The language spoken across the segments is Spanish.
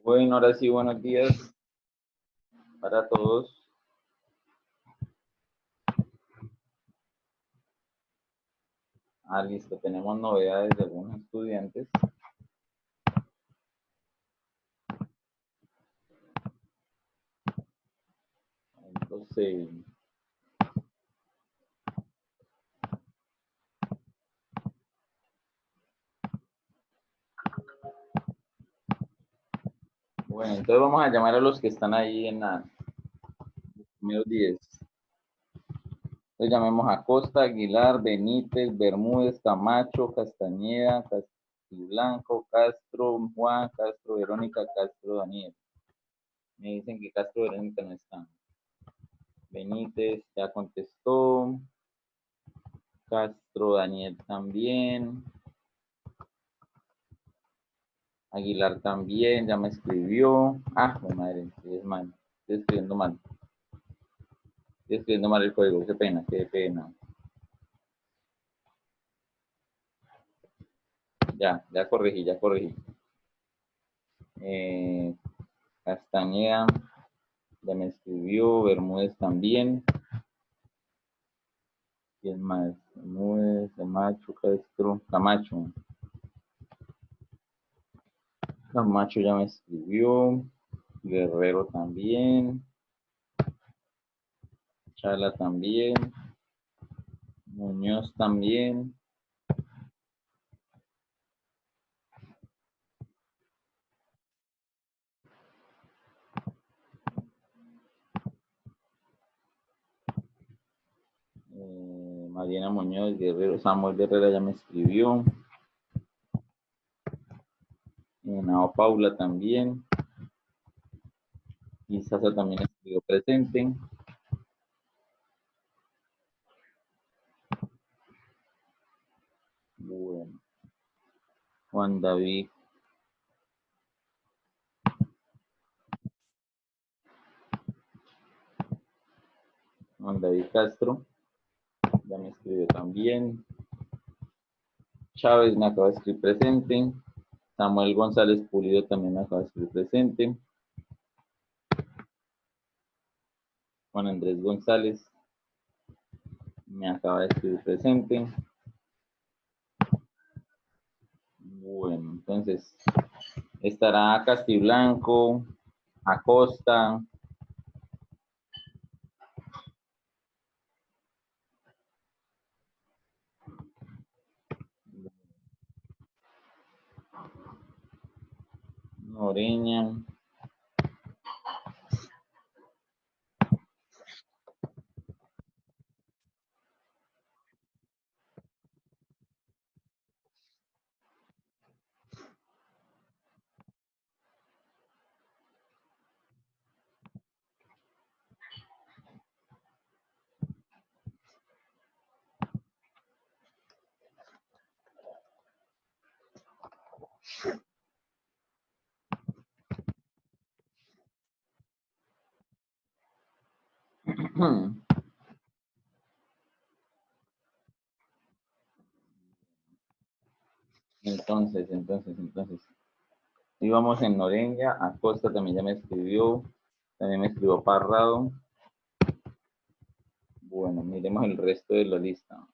Bueno, ahora sí, buenos días para todos. Listo, tenemos novedades de algunos estudiantes. Entonces, bueno, entonces vamos a llamar a los que están ahí en los primeros 10. Entonces llamemos a Costa, Aguilar, Benítez, Bermúdez, Camacho, Castañeda, Castiblanco, Castro, Juan, Castro, Verónica, Castro, Daniel. Me dicen que Castro, Verónica no están. Benítez ya contestó. Castro, Daniel también. Aguilar también, ya me escribió. Madre, es mal. Estoy escribiendo mal. Estoy escribiendo mal el código, qué pena, qué pena. Ya corregí, ya corregí. Castañeda, ya me escribió. Bermúdez también. ¿Quién más? Bermúdez, Camacho, Castro, Camacho. Camacho ya me escribió. Guerrero también. Chala también. Muñoz también. Mariana Muñoz, Guerrero, Samuel Guerrero ya me escribió. Nao Paula también. Y Sasa también escribió presente. Bueno. Juan David. Juan David Castro. Ya me escribió también. Chávez me acaba de escribir presente. Samuel González Pulido también me acaba de escribir presente. Juan Andrés González me acaba de escribir presente. Bueno, entonces estará Castiblanco, Acosta, Noreña. Entonces. Íbamos en Noreña, Acosta también ya me escribió, también me escribió Parrado. Bueno, miremos el resto de la lista.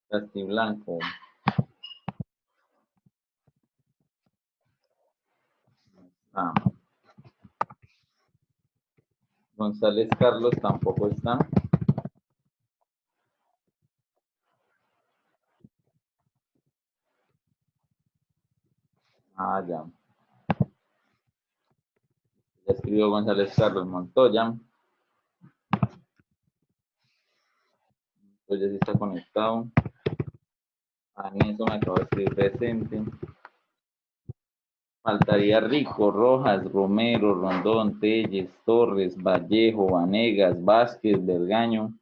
Castiblanco. González Carlos tampoco está. Ya. Ya escribió González Carlos Montoya. Pues ya sí está conectado. Neso me acaba de escribir presente. Faltaría Rico, Rojas, Romero, Rondón, Telles, Torres, Vallejo, Vanegas, Vázquez, Vergaño.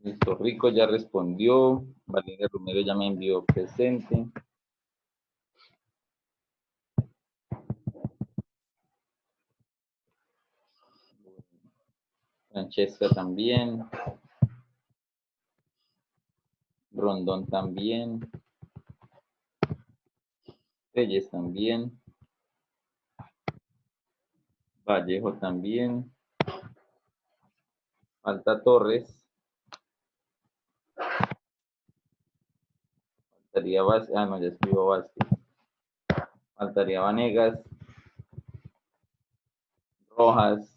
Listo, Rico ya respondió. Valeria Romero ya me envió presente. Francesca también. Rondón también. Reyes también. Vallejo también. Falta Torres. Faltaría Vázquez. Ah, no, ya escribo Vázquez. Faltaría Vanegas. Rojas.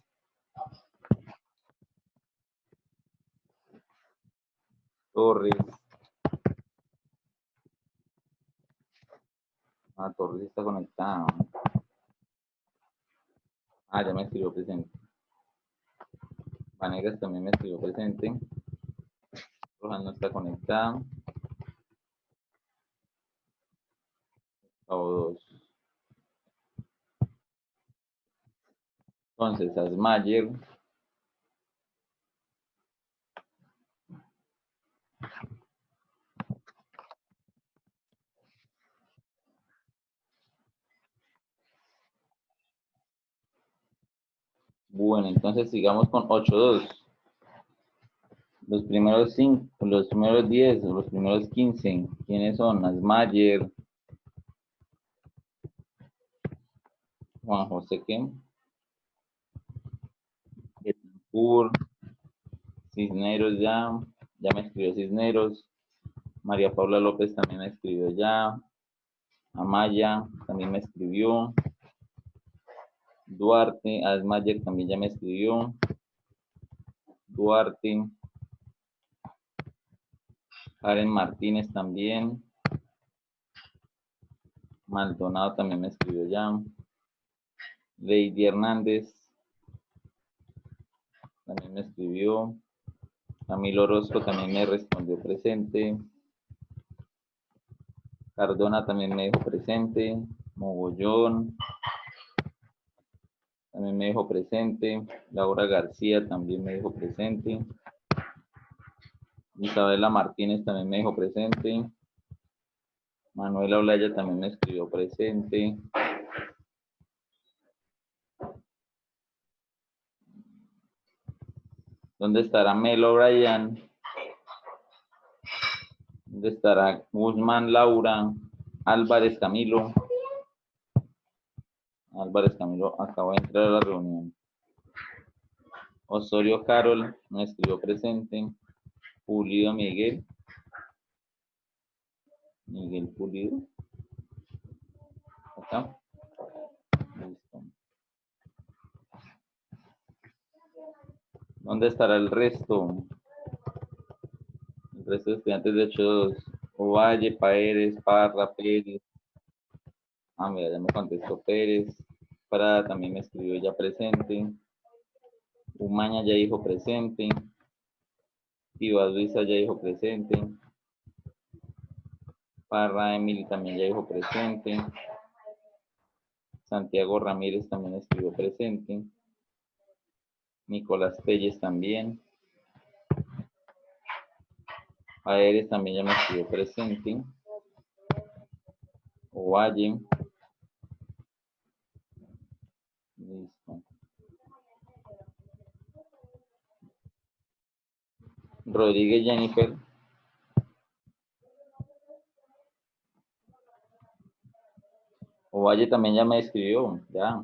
Torres. Ah, Torres está conectado. Ah, ya me escribió presente. Vanegas también me escribió presente. Rojas no está conectada. O dos. Entonces, Asmayer. Bueno, entonces sigamos con 8-2. Los primeros 5, los primeros 10, los primeros 15. ¿Quiénes son? Asmayer, Juan José ¿qué? Betancourt, Cisneros ya me escribió Cisneros. María Paula López también me escribió ya. Amaya también me escribió. Duarte, Asmayer también ya me escribió. Duarte. Karen Martínez también. Maldonado también me escribió ya. Lady Hernández también me escribió. Camilo Orozco también me respondió presente. Cardona también me dijo presente. Mogollón también me dijo presente. Laura García también me dijo presente. Isabela Martínez también me dijo presente. Manuela Olaya también me escribió presente. ¿Dónde estará Melo Brian? ¿Dónde estará Guzmán Laura? Álvarez Camilo. Álvarez Camilo acabo de entrar a la reunión. Osorio Carol me escribió presente. Pulido Miguel. Miguel Pulido. Acá. Listo. ¿Dónde estará el resto? El resto de estudiantes de 8-2. Ovalle, Paeres, Parra, Pérez. Ah, mira, ya me contestó Pérez. Prada también me escribió ya presente. Umaña ya dijo presente. Ivas Luisa ya dijo presente. Parra Emily también ya dijo presente. Santiago Ramírez también escribió presente. Nicolás Pérez también. Paeres también ya me escribió presente. Ovalle. Listo. Rodríguez Jennifer. Ovalle también ya me escribió, ya.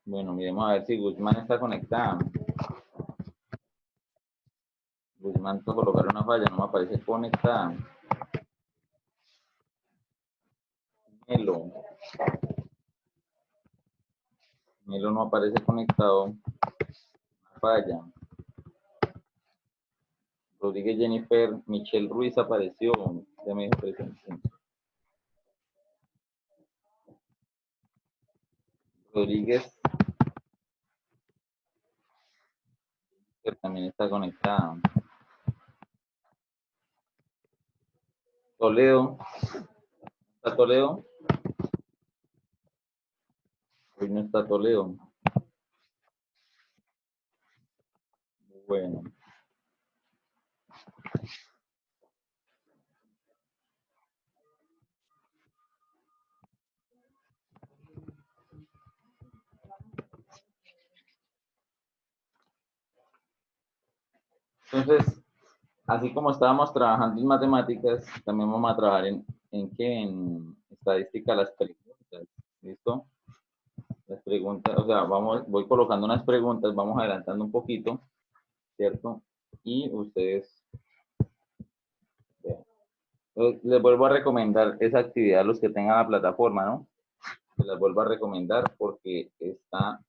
Bueno, miremos a ver si Guzmán está conectada. Guzmán, tengo que colocar una falla, no me aparece conectada. Melo. Melo no aparece conectado. Una falla. Rodríguez Jennifer, Michelle Ruiz apareció. Ya me dijo presente. Rodríguez que también está conectada. Toledo. ¿Está Toledo? Hoy no está Toledo. Bueno. Entonces, así como estábamos trabajando en matemáticas, también vamos a trabajar en estadística las preguntas. ¿Listo? Las preguntas, o sea, voy colocando unas preguntas, vamos adelantando un poquito, ¿cierto? Y ustedes vean. Les vuelvo a recomendar esa actividad a los que tengan la plataforma, ¿no? Se las vuelvo a recomendar porque está.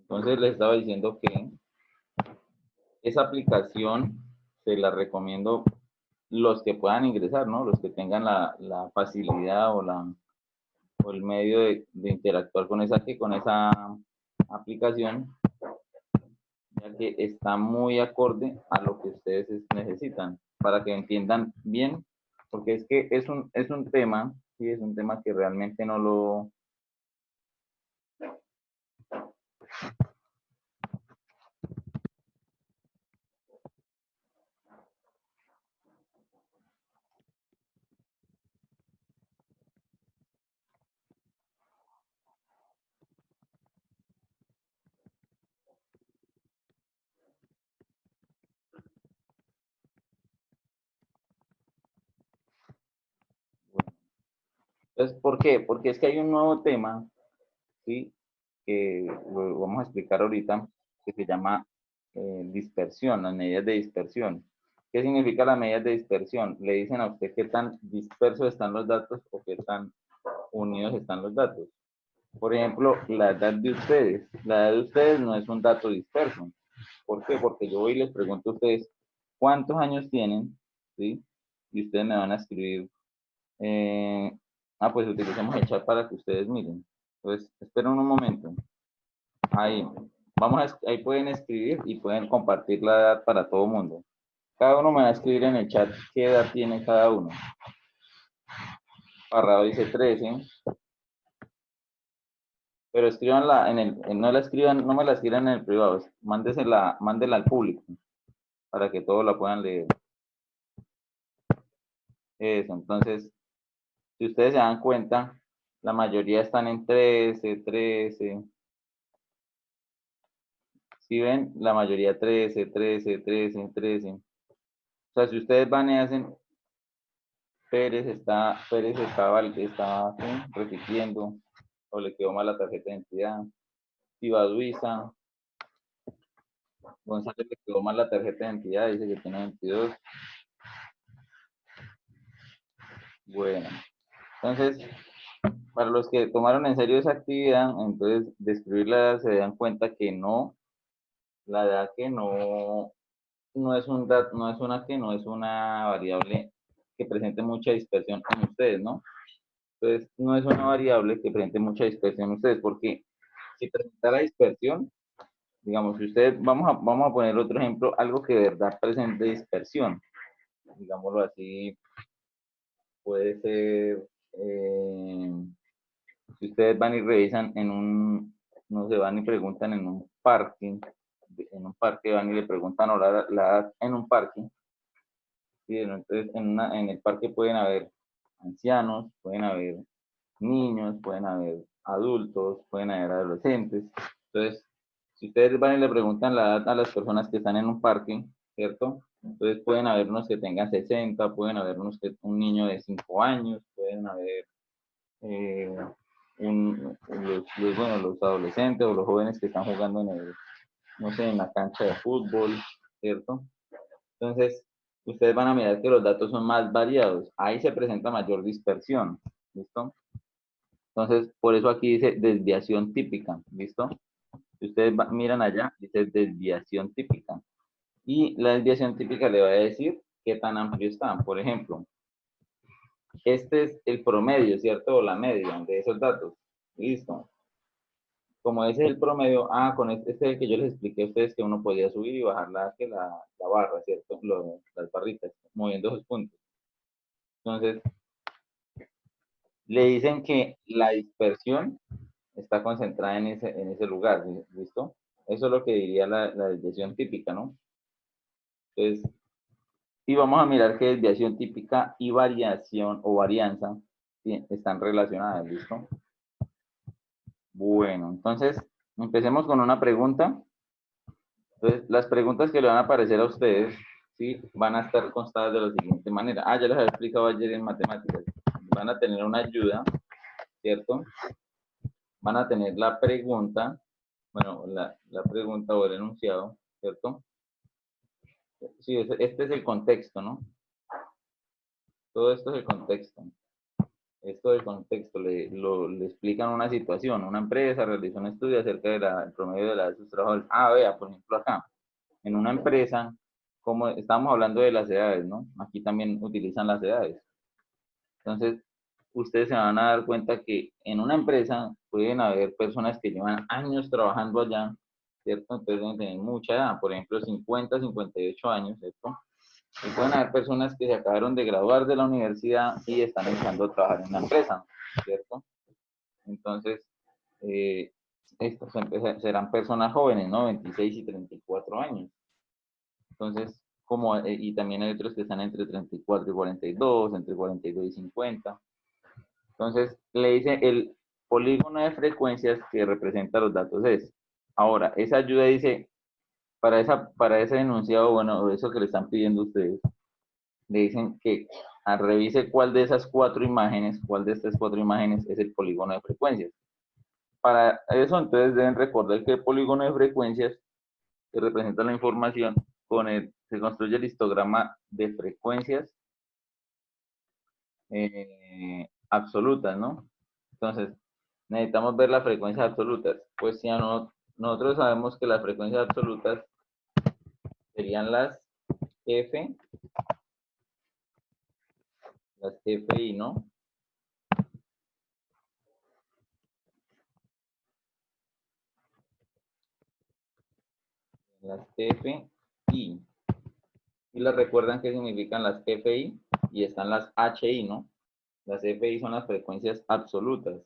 Entonces les estaba diciendo que esa aplicación se la recomiendo los que puedan ingresar, ¿no? Los que tengan la facilidad o el medio de interactuar con esa aplicación, ya que está muy acorde a lo que ustedes necesitan, para que entiendan bien, porque es que es un tema, sí, es un tema que realmente no lo. Bueno, entonces, ¿por qué? Porque es que hay un nuevo tema, ¿sí? Que lo vamos a explicar ahorita, que se llama dispersión, las medidas de dispersión. ¿Qué significa las medidas de dispersión? Le dicen a usted qué tan dispersos están los datos o qué tan unidos están los datos. Por ejemplo, la edad de ustedes. La edad de ustedes no es un dato disperso. ¿Por qué? Porque yo voy y les pregunto a ustedes cuántos años tienen, ¿sí? Y ustedes me van a escribir, eh, pues utilicemos el chat para que ustedes miren. Entonces, esperen un momento. Ahí, ahí pueden escribir y pueden compartir la edad para todo el mundo. Cada uno me va a escribir en el chat qué edad tiene cada uno. Parrado dice 13, pero escríbanla no la escriban, no me la escriban en el privado, mándela al público para que todos la puedan leer. Eso, entonces, si ustedes se dan cuenta, la mayoría están en 13. Si ven, la mayoría 13. O sea, si ustedes van y hacen Pérez está ¿sí? repitiendo, o le quedó mal la tarjeta de identidad. Luisa, González le quedó mal la tarjeta de identidad, dice que tiene 22. Bueno, entonces, para los que tomaron en serio esa actividad, entonces, de escribir la edad, se dan cuenta que no, la edad que no es no es una variable que presente mucha dispersión en ustedes, ¿no? Entonces, no es una variable que presente mucha dispersión en ustedes, porque si presentara dispersión, digamos, si ustedes, vamos a poner otro ejemplo, algo que de verdad presente dispersión, digámoslo así, puede ser, si ustedes van y revisan no se van y preguntan en un parque van y le preguntan la edad en un parque, ¿sí? Entonces en el parque pueden haber ancianos, pueden haber niños, pueden haber adultos, pueden haber adolescentes. Entonces, si ustedes van y le preguntan la edad a las personas que están en un parque, ¿cierto? Entonces pueden haber unos que tengan 60, pueden haber un niño de 5 años, pueden haber eh, bueno, los adolescentes o los jóvenes que están jugando no sé, en la cancha de fútbol, ¿cierto? Entonces, ustedes van a mirar que los datos son más variados. Ahí se presenta mayor dispersión, ¿listo? Entonces, por eso aquí dice desviación típica, ¿listo? Si ustedes miran allá, dice desviación típica. Y la desviación típica le va a decir qué tan amplio está. Por ejemplo, este es el promedio, ¿cierto? O la media de esos datos. Listo. Como ese es el promedio, con este es el que yo les expliqué a ustedes que uno podía subir y bajar la barra, ¿cierto? Las barritas, moviendo esos puntos. Entonces, le dicen que la dispersión está concentrada en ese lugar, ¿listo? Eso es lo que diría la desviación típica, ¿no? Entonces, y vamos a mirar que desviación típica y variación o varianza están relacionadas, ¿listo? Bueno, entonces, empecemos con una pregunta. Entonces, las preguntas que le van a aparecer a ustedes, ¿sí? Van a estar constadas de la siguiente manera. Ah, ya les había explicado ayer en matemáticas. Van a tener una ayuda, ¿cierto? Van a tener la pregunta, bueno, la pregunta o el enunciado, ¿cierto? Sí, este es el contexto, ¿no? Todo esto es el contexto. Esto del contexto, le explican una situación. Una empresa realizó un estudio acerca del promedio de la edad de sus trabajadores. Ah, vea, por ejemplo acá, en una empresa, como estamos hablando de las edades, ¿no? Aquí también utilizan las edades. Entonces, ustedes se van a dar cuenta que en una empresa pueden haber personas que llevan años trabajando allá, ¿cierto? Entonces deben tener mucha edad, por ejemplo, 50, 58 años, ¿cierto? Y pueden haber personas que se acabaron de graduar de la universidad y están empezando a trabajar en una empresa, ¿cierto? Entonces, estas serán personas jóvenes, ¿no? 26 y 34 años. Entonces, y también hay otros que están entre 34 y 42, entre 42 y 50. Entonces, le dice el polígono de frecuencias que representa los datos es. Ahora, esa ayuda dice, para ese enunciado, bueno, eso que le están pidiendo ustedes, le dicen que revise cuál de esas cuatro imágenes, cuál de estas cuatro imágenes es el polígono de frecuencias. Para eso, entonces, deben recordar que el polígono de frecuencias que representa la información se construye el histograma de frecuencias absolutas, ¿no? Entonces, necesitamos ver las frecuencias absolutas. Pues si nosotros sabemos que las frecuencias absolutas serían las F, las FI, ¿no? Las FI. Y las recuerdan qué significan las FI y están las HI, ¿no? Las FI son las frecuencias absolutas.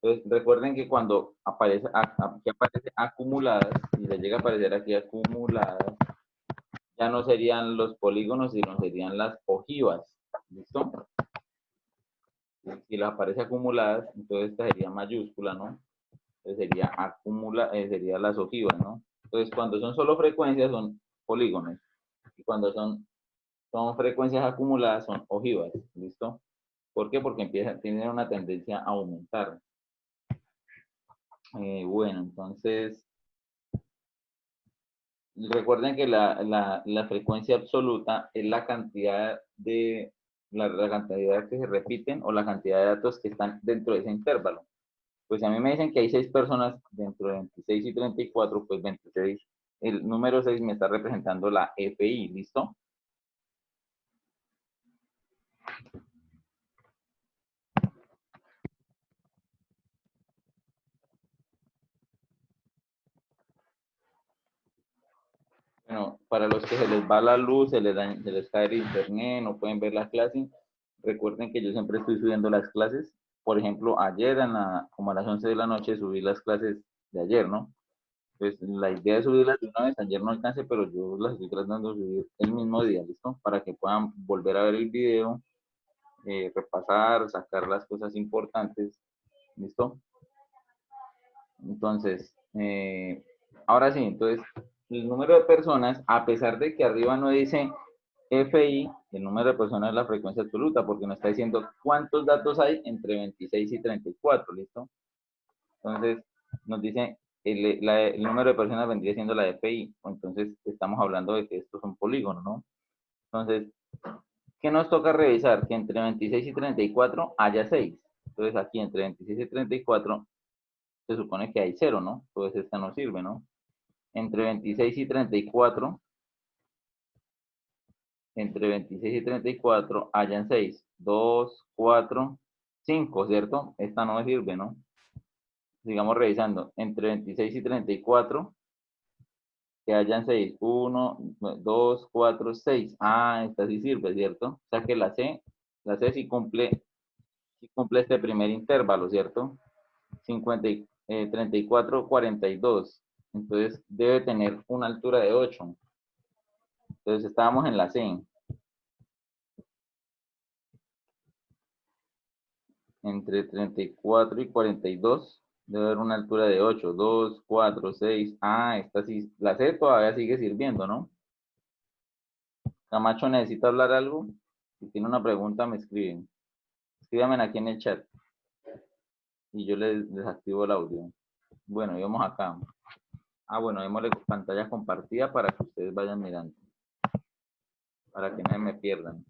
Entonces, recuerden que cuando aparece acumuladas, y les llega a aparecer aquí acumuladas, ya no serían los polígonos, sino serían las ojivas. ¿Listo? Si las aparece acumuladas, entonces esta sería mayúscula, ¿no? Entonces sería las ojivas, ¿no? Entonces, cuando son solo frecuencias, son polígonos. Y cuando son frecuencias acumuladas, son ojivas. ¿Listo? ¿Por qué? Porque tienen una tendencia a aumentar. Bueno, entonces, recuerden que la frecuencia absoluta es la cantidad la cantidad que se repiten o la cantidad de datos que están dentro de ese intervalo. Pues a mí me dicen que hay 6 personas dentro de 26 y 34, pues 26, el número 6 me está representando la FI, ¿listo? Bueno, para los que se les va la luz, se les cae el internet, no pueden ver la clase, recuerden que yo siempre estoy subiendo las clases. Por ejemplo, ayer como a las 11 de la noche subí las clases de ayer, ¿no? Pues la idea es subirlas de una vez, ayer no alcancé, pero yo las estoy tratando de subir el mismo día, ¿listo? Para que puedan volver a ver el video, repasar, sacar las cosas importantes, ¿listo? Entonces, ahora sí, entonces, el número de personas, a pesar de que arriba no dice FI, el número de personas es la frecuencia absoluta, porque nos está diciendo cuántos datos hay entre 26 y 34, ¿listo? Entonces, nos dice, el número de personas vendría siendo la de FI, entonces estamos hablando de que esto es un polígono, ¿no? Entonces, ¿qué nos toca revisar? Que entre 26 y 34 haya 6. Entonces, aquí entre 26 y 34 se supone que hay 0, ¿no? Entonces, esta no sirve, ¿no? Entre 26 y 34, entre 26 y 34 hayan 6, 2, 4, 5, ¿cierto? Esta no me sirve, ¿no? Sigamos revisando. Entre 26 y 34, que hayan 6, 1, 2, 4, 6. Ah, esta sí sirve, ¿cierto? O sea que la C sí cumple este primer intervalo, ¿cierto? 34, 42. Entonces debe tener una altura de 8. Entonces estábamos en la C. Entre 34 y 42 debe haber una altura de 8. 2, 4, 6. Ah, esta sí. La C todavía sigue sirviendo, ¿no? Camacho, ¿necesita hablar algo? Si tiene una pregunta, me escriben. Escríbanme aquí en el chat y yo les activo el audio. Bueno, y vamos acá. Ah, bueno, démosle pantalla compartida para que ustedes vayan mirando. Para que no me pierdan.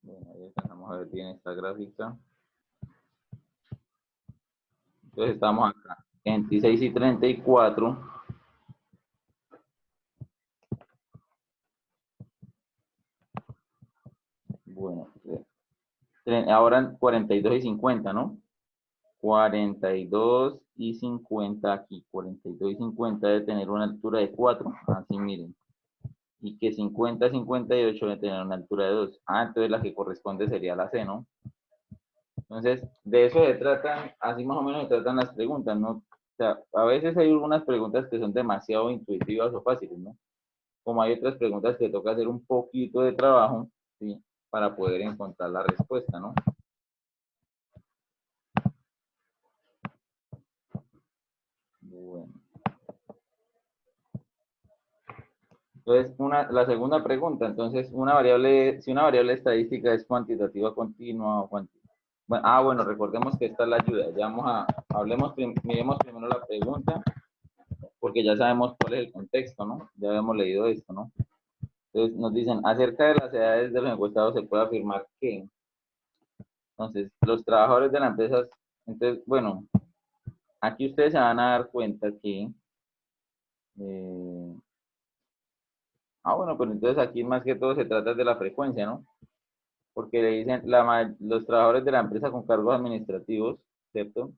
Bueno, ahí empezamos a ver bien esta gráfica. Entonces estamos acá. 26 y 34. Bueno, ahora 42 y 50, ¿no? 42 y 50 aquí. 42 y 50 debe tener una altura de 4. Así miren. Y que 50, 58 debe tener una altura de 2. Ah, entonces la que corresponde sería la C, ¿no? Entonces, de eso se tratan, así más o menos se tratan las preguntas, ¿no? O sea, a veces hay algunas preguntas que son demasiado intuitivas o fáciles, ¿no? Como hay otras preguntas que toca hacer un poquito de trabajo, ¿sí? Para poder encontrar la respuesta, ¿no? Bueno. Entonces, la segunda pregunta, entonces, si una variable estadística es cuantitativa continua o bueno, bueno, recordemos que esta es la ayuda. Ya miremos primero la pregunta, porque ya sabemos cuál es el contexto, ¿no? Ya habíamos leído esto, ¿no? Entonces, nos dicen, acerca de las edades de los encuestados se puede afirmar que, entonces, los trabajadores de la empresa, entonces, bueno, aquí ustedes se van a dar cuenta que, eh, bueno, pero entonces aquí más que todo se trata de la frecuencia, ¿no? Porque le dicen, los trabajadores de la empresa con cargos administrativos, ¿cierto?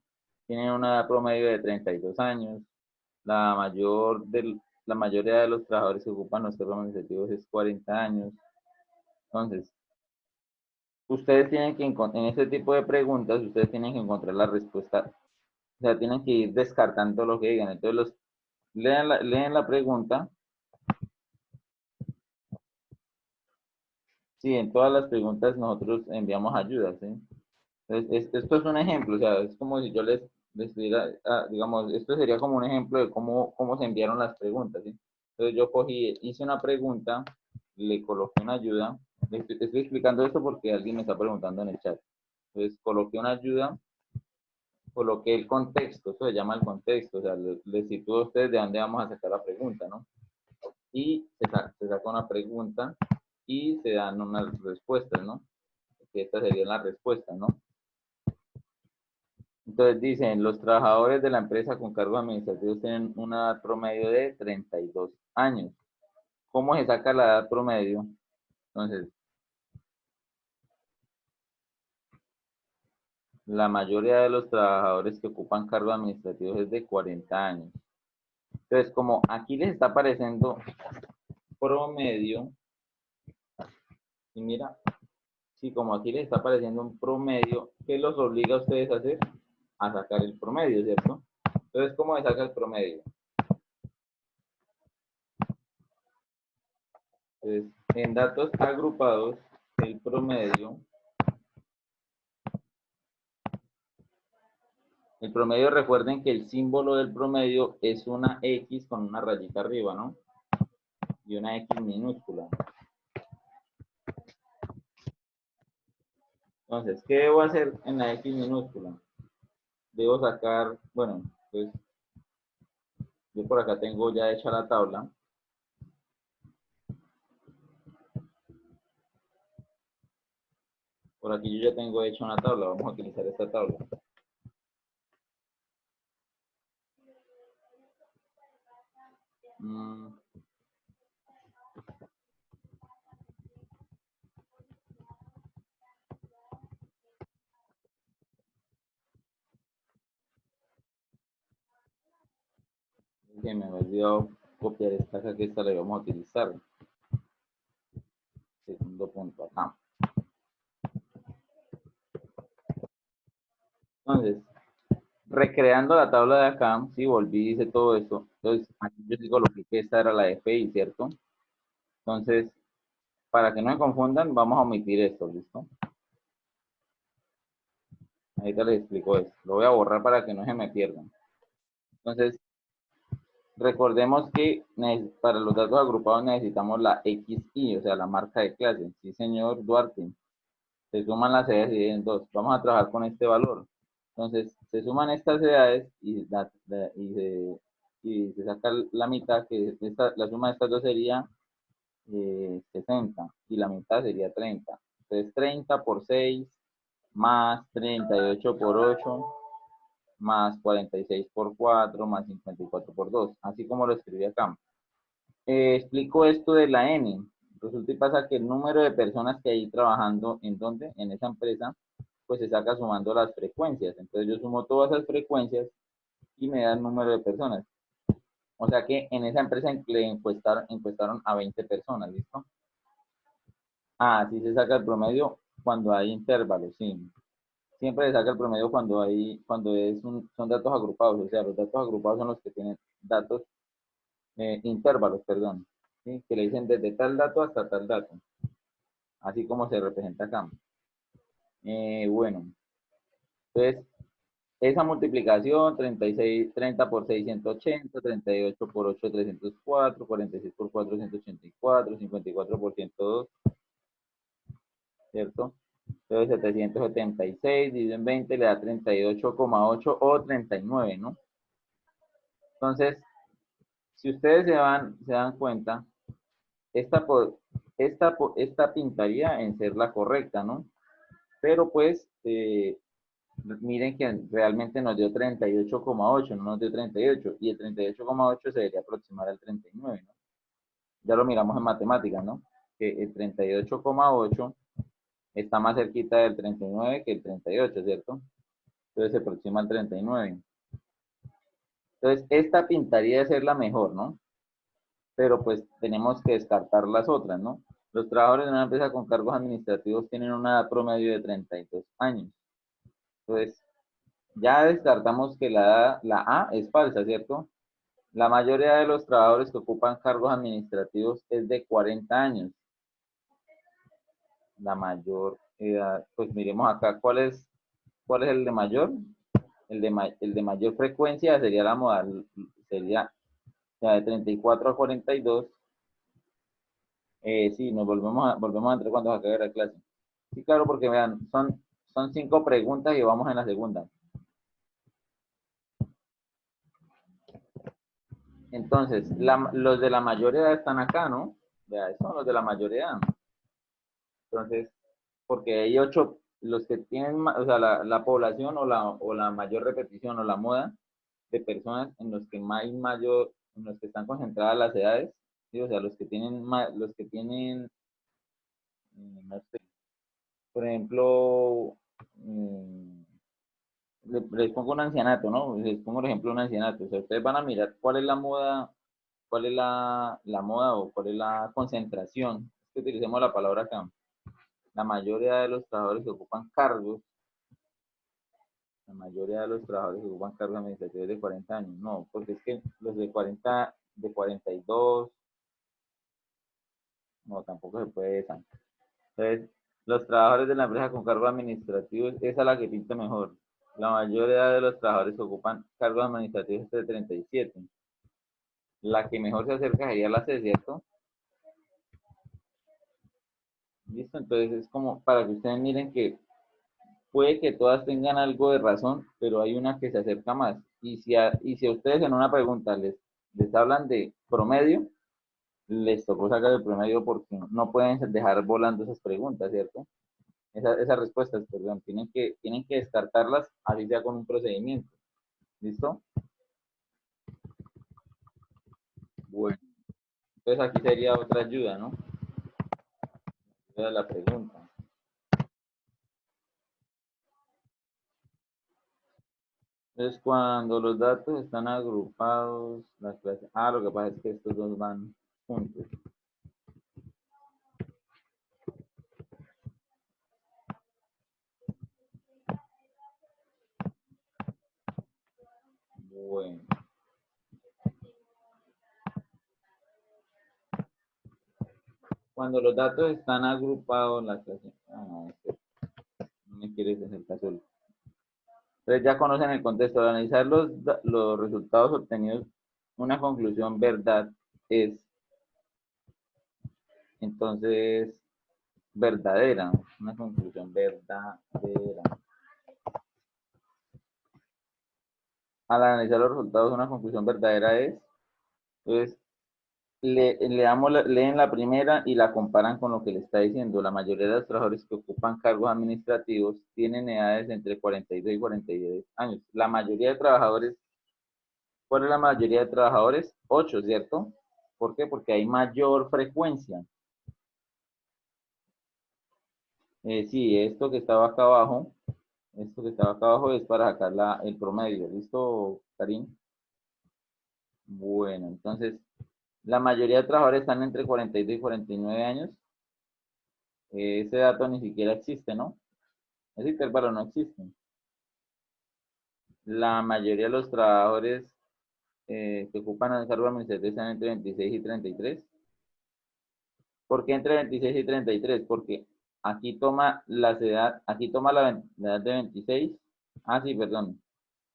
Tienen una edad promedio de 32 años. La mayoría de los trabajadores que ocupan los cargos administrativos es 40 años. Entonces, ustedes tienen que en este tipo de preguntas, ustedes tienen que encontrar la respuesta. O sea, tienen que ir descartando lo que digan. Entonces, leen la pregunta. Sí, en todas las preguntas nosotros enviamos ayudas, ¿sí? Entonces, esto es un ejemplo, o sea, es como si yo les diera, digamos, esto sería como un ejemplo de cómo se enviaron las preguntas, ¿sí? Entonces yo hice una pregunta, le coloqué una ayuda, estoy explicando esto porque alguien me está preguntando en el chat. Entonces coloqué una ayuda, coloqué el contexto, eso se llama el contexto, o sea, les sitúo a ustedes de dónde vamos a sacar la pregunta, ¿no? Y se saca una pregunta y se dan unas respuestas, ¿no? Que estas serían las respuestas, ¿no? Entonces dicen, los trabajadores de la empresa con cargos administrativos tienen una edad promedio de 32 años. ¿Cómo se saca la edad promedio? Entonces, la mayoría de los trabajadores que ocupan cargos administrativos es de 40 años. Entonces, como aquí les está apareciendo promedio, y mira, sí, como aquí les está apareciendo un promedio, ¿qué los obliga a ustedes a hacer? A sacar el promedio, ¿cierto? Entonces, ¿cómo se saca el promedio? Entonces, en datos agrupados, el promedio. El promedio, recuerden que el símbolo del promedio es una X con una rayita arriba, ¿no? Y una X minúscula. Entonces, ¿qué debo hacer en la X minúscula? Debo sacar, bueno, pues yo por acá tengo ya hecha la tabla. Por aquí yo ya tengo hecha una tabla, vamos a utilizar esta tabla. Que me había olvidado copiar esta acá, que esta la vamos a utilizar. Segundo punto acá. Entonces, recreando la tabla de acá, sí, volví y hice todo eso. Entonces, aquí yo sí coloqué que esta era la de FI, ¿cierto? Entonces, para que no se confundan, vamos a omitir esto, ¿listo? Ahorita les explico esto. Lo voy a borrar para que no se me pierdan. Entonces, recordemos que para los datos agrupados necesitamos la XI, o sea, la marca de clase. Sí, señor Duarte. Se suman las edades y en dos. Vamos a trabajar con este valor. Entonces, se suman estas edades y se saca la mitad, que la suma de estas dos sería 60 y la mitad sería 30. Entonces, 30 por 6 más 38 por 8 más 46 por 4 más 54 por 2, así como lo escribí acá. Explico esto de la N. Resulta y pasa que el número de personas que hay trabajando en donde, en esa empresa, pues se saca sumando las frecuencias. Entonces yo sumo todas esas frecuencias y me da el número de personas. O sea que en esa empresa encuestaron a 20 personas, ¿listo? Ah, sí se saca el promedio cuando hay intervalos, sí. Siempre se saca el promedio son datos agrupados, o sea, los datos agrupados son los que tienen datos, intervalos, perdón, ¿sí? Que le dicen desde tal dato hasta tal dato, así como se representa acá. Bueno, entonces, esa multiplicación, 30 por 6, 180, 38 por 8, 304, 46 por 4, 184, 54 por 102, ¿cierto? Entonces, 776 dividido en 20 le da 38,8 o 39, ¿no? Entonces, si ustedes se dan cuenta, esta, esta pintaría en ser la correcta, ¿no? Pero pues, miren que realmente nos dio 38,8, no nos dio 38, y el 38,8 se debería aproximar al 39, ¿no? Ya lo miramos en matemáticas, ¿no? Que el 38,8 está más cerquita del 39 que el 38, ¿cierto? Entonces se aproxima al 39. Entonces, esta pintaría de ser la mejor, ¿no? Pero pues tenemos que descartar las otras, ¿no? Los trabajadores de una empresa con cargos administrativos tienen una edad promedio de 32 años. Entonces, ya descartamos que la A es falsa, ¿cierto? La mayoría de los trabajadores que ocupan cargos administrativos es de 40 años. La mayor edad, pues miremos acá, cuál es el de mayor? El de mayor frecuencia sería la modal, sería de 34 a 42. Sí, volvemos a entrar cuando se acabe la clase. Sí, claro, porque vean, son 5 preguntas y vamos en la segunda. Entonces, los de la mayoría están acá, ¿no? Ya, son los de la mayoría. Entonces, porque hay 8, los que tienen, o sea, la población o la mayor repetición o la moda de personas en los que en los que están concentradas las edades, ¿sí? O sea, los que tienen, no sé, por ejemplo, les pongo un ancianato, ¿no? Les pongo el ejemplo de un ancianato. O sea, ustedes van a mirar cuál es la moda, cuál es la moda o cuál es la concentración. Es que utilicemos la palabra acá. La mayoría de los trabajadores que ocupan cargos, la mayoría de los trabajadores que ocupan cargos administrativos de 40 años. No, porque es que los de 40, de 42, no, tampoco se puede esa. Entonces, los trabajadores de la empresa con cargos administrativos, esa es la que pinta mejor. La mayoría de los trabajadores que ocupan cargos administrativos es de 37. La que mejor se acerca sería la C, ¿cierto? Listo, entonces es como para que ustedes miren que puede que todas tengan algo de razón, pero hay una que se acerca más. Y si a ustedes en una pregunta les hablan de promedio, les tocó sacar el promedio porque no pueden dejar volando esas preguntas, ¿cierto? Esas respuestas, perdón, tienen que descartarlas, así sea con un procedimiento. ¿Listo? Bueno, entonces aquí sería otra ayuda, ¿no? Ayuda a la pregunta. Entonces, cuando los datos están agrupados, las clases. Ah, lo que pasa es que estos dos van juntos. cuando los datos están agrupados, la clase, no, no me quieres hacer caso. Entonces ya conocen el contexto. Al analizar los resultados obtenidos, una conclusión verdad es, entonces, verdadera, una conclusión verdadera. Al analizar los resultados, una conclusión verdadera es, entonces, leen la primera y la comparan con lo que le está diciendo. La mayoría de los trabajadores que ocupan cargos administrativos tienen edades entre 42 y 42 años. La mayoría de trabajadores, ¿cuál es la mayoría de trabajadores? 8, ¿cierto? ¿Por qué? Porque hay mayor frecuencia. Sí, esto que estaba acá abajo es para sacar el promedio. ¿Listo, Karim? Bueno, entonces, la mayoría de trabajadores están entre 42 y 49 años. Ese dato ni siquiera existe, ¿no? Ese intervalo no existe. La mayoría de los trabajadores que ocupan el cargo administrativo están entre 26 y 33. ¿Por qué entre 26 y 33? Porque aquí toma aquí toma la edad de 26. Ah, sí, perdón.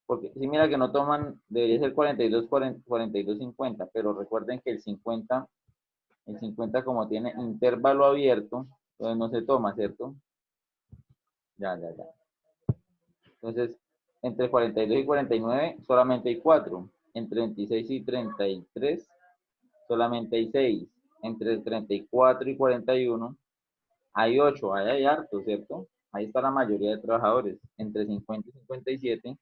Porque si mira que no toman, debería ser 42, 42, 50, pero recuerden que el 50 como tiene intervalo abierto, entonces no se toma, ¿cierto? Ya, ya, ya. Entonces, entre 42 y 49 solamente hay 4. Entre 26 y 33 solamente hay 6. Entre 34 y 41 hay 8. Ahí hay harto, ¿cierto? Ahí está la mayoría de trabajadores. Entre 50 y 57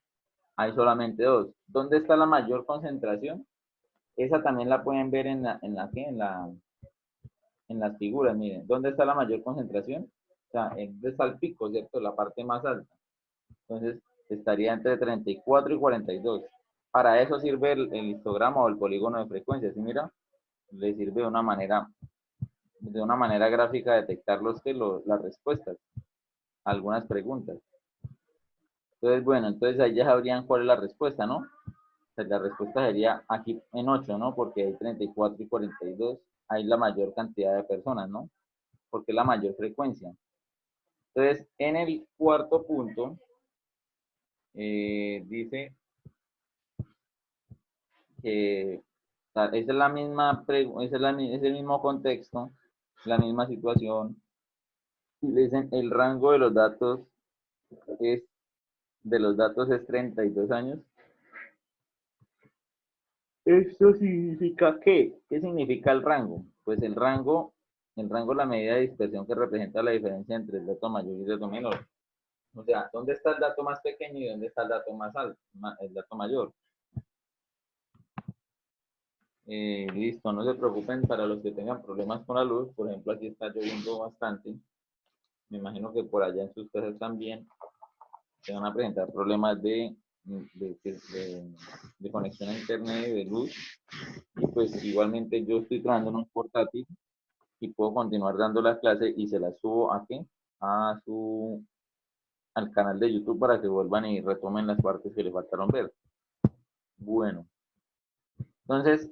hay solamente 2. ¿Dónde está la mayor concentración? Esa también la pueden ver en las figuras, miren. ¿Dónde está la mayor concentración? O sea, ¿dónde está el pico, ¿cierto? La parte más alta. Entonces, estaría entre 34 y 42. Para eso sirve el histograma o el polígono de frecuencia. ¿Sí mira? Le sirve de una manera gráfica detectar las respuestas a algunas preguntas. Entonces, bueno, entonces ahí ya sabrían cuál es la respuesta, ¿no? Pues la respuesta sería aquí en 8, ¿no? Porque hay 34 y 42, hay la mayor cantidad de personas, ¿no? Porque es la mayor frecuencia. Entonces, en el cuarto punto, dice que esa es la misma, es el mismo contexto, la misma situación. Y le dicen el rango es, de los datos es 32 años. ¿Esto significa qué? ¿Qué significa el rango? Pues el rango es la medida de dispersión que representa la diferencia entre el dato mayor y el dato menor. O sea, ¿dónde está el dato más pequeño y dónde está el dato más alto, el dato mayor? Listo, no se preocupen para los que tengan problemas con la luz. Por ejemplo, aquí está lloviendo bastante. Me imagino que por allá en sus casas también se van a presentar problemas de conexión a internet y de luz. Y pues igualmente yo estoy trabajando en un portátil y puedo continuar dando la clase y se la subo aquí a al canal de YouTube para que vuelvan y retomen las partes que le faltaron ver. Bueno, entonces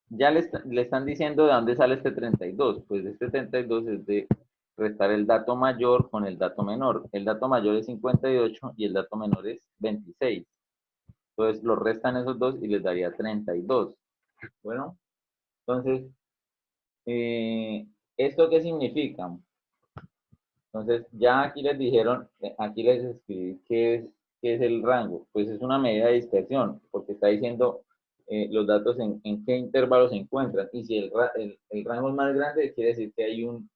ya le están diciendo de dónde sale este 32. Pues este 32 es de restar el dato mayor con el dato menor. El dato mayor es 58 y el dato menor es 26. Entonces lo restan esos dos y les daría 32. Bueno, entonces, ¿esto qué significa? Entonces, ya aquí les dijeron, aquí les escribí qué es el rango. Pues es una medida de dispersión, porque está diciendo los datos en qué intervalo se encuentran. Y si el rango es más grande, quiere decir que hay un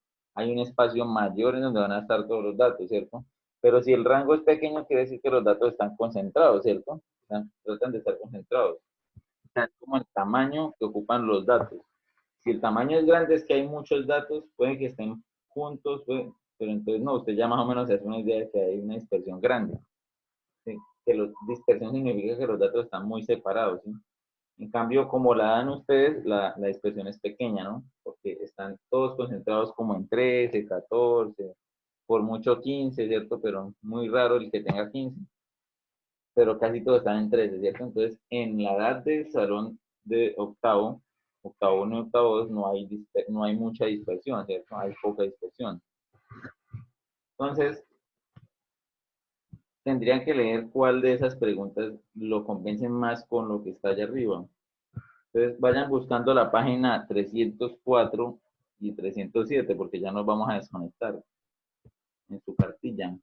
espacio mayor en donde van a estar todos los datos, ¿cierto? Pero si el rango es pequeño, quiere decir que los datos están concentrados, ¿cierto? Tratan de estar concentrados. O sea, es como el tamaño que ocupan los datos. Si el tamaño es grande, es que hay muchos datos, puede que estén juntos, pero entonces no, usted ya más o menos se hace una idea de que hay una dispersión grande. ¿Sí? Dispersión significa que los datos están muy separados. ¿Sí? En cambio, como la dan ustedes, la dispersión es pequeña, ¿no? Porque están todos concentrados como en 13, 14, por mucho 15, ¿cierto? Pero muy raro el que tenga 15, pero casi todos están en 13, ¿cierto? Entonces, en la edad del salón de octavo, octavo 1 y octavo 2 no hay mucha dispersión, ¿cierto? Hay poca dispersión. Entonces, tendrían que leer cuál de esas preguntas lo convencen más con lo que está allá arriba. Entonces, vayan buscando la página 304 y 307, porque ya nos vamos a desconectar en su cartilla.